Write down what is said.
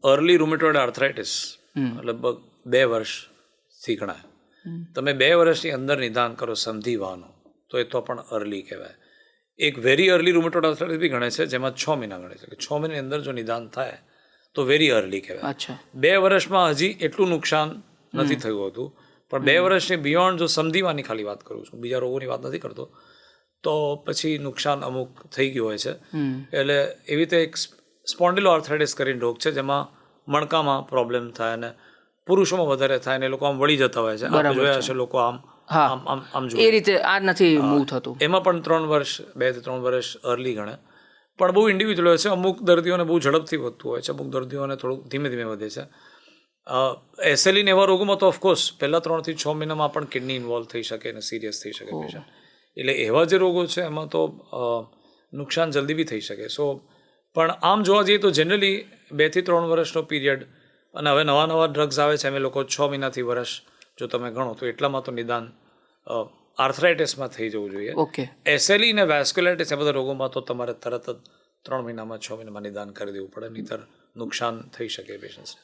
Early rheumatoid arthritis લગભગ 2 વર્ષથી ગણાય. તમે 2 વર્ષની અંદર નિદાન કરો સંધિવાનું તો એ તો પણ અર્લી કહેવાય. એક વેરી અર્લી રૂમેટોઇડ આર્થરાઇટિસ બી ગણે છે, જેમાં 6 મહિના ગણે છે. 6 મહિનાની અંદર જો નિદાન થાય તો વેરી અર્લી કહેવાય. 2 વર્ષમાં હજી એટલું નુકસાન નથી થયું હતું, પણ 2 વર્ષની બિયોન્ડ જો સંધિવાની ખાલી વાત કરું છું, બીજા રોગોની વાત નથી કરતો, તો પછી નુકસાન અમુક થઈ ગયું હોય છે. એટલે એવી રીતે એક સ્પોન્ડિલો આર્થરાઇટિસ કરીને રોગ છે, જેમાં મણકામાં પ્રોબ્લેમ થાય અને પુરુષોમાં વધારે થાય, અને એ લોકો આમ વળી જતા હોય છે. આપણે જોયા હશે લોકો આમ એ રીતે આ નથી મૂવ થતું. એમાં પણ 3 વર્ષ 2 થી 3 વર્ષ અર્લી ગણે, પણ બહુ ઇન્ડિવિજ્યુઅલ હોય છે. અમુક દર્દીઓને બહુ ઝડપથી વધતું હોય છે, અમુક દર્દીઓને થોડુંક ધીમે ધીમે વધે છે. એસએલઈને એવા રોગોમાં તો ઓફકોર્સ પહેલાં 3 થી 6 મહિનામાં પણ કિડની ઇન્વોલ્વ થઈ શકે અને સિરિયસ થઈ શકે પેશન્ટ. એટલે એવા જે રોગો છે એમાં તો નુકસાન જલ્દી બી થઈ શકે. પણ આમ જોવા જઈએ તો જનરલી 2 થી 3 વર્ષનો પીરિયડ, અને હવે નવા ડ્રગ્સ આવે છે, અમે લોકો 6 મહિનાથી વર્ષ જો તમે ગણો તો એટલામાં તો નિદાન આર્થરાઇટિસમાં થઈ જવું જોઈએ. એસએલઈ અને વેસ્ક્યુલાઇટિસ એ બધા રોગોમાં તો તમારે તરત જ 3 મહિનામાં 6 મહિનામાં નિદાન કરી દેવું પડે, નહીંતર નુકસાન થઈ શકે પેશન્ટ્સને.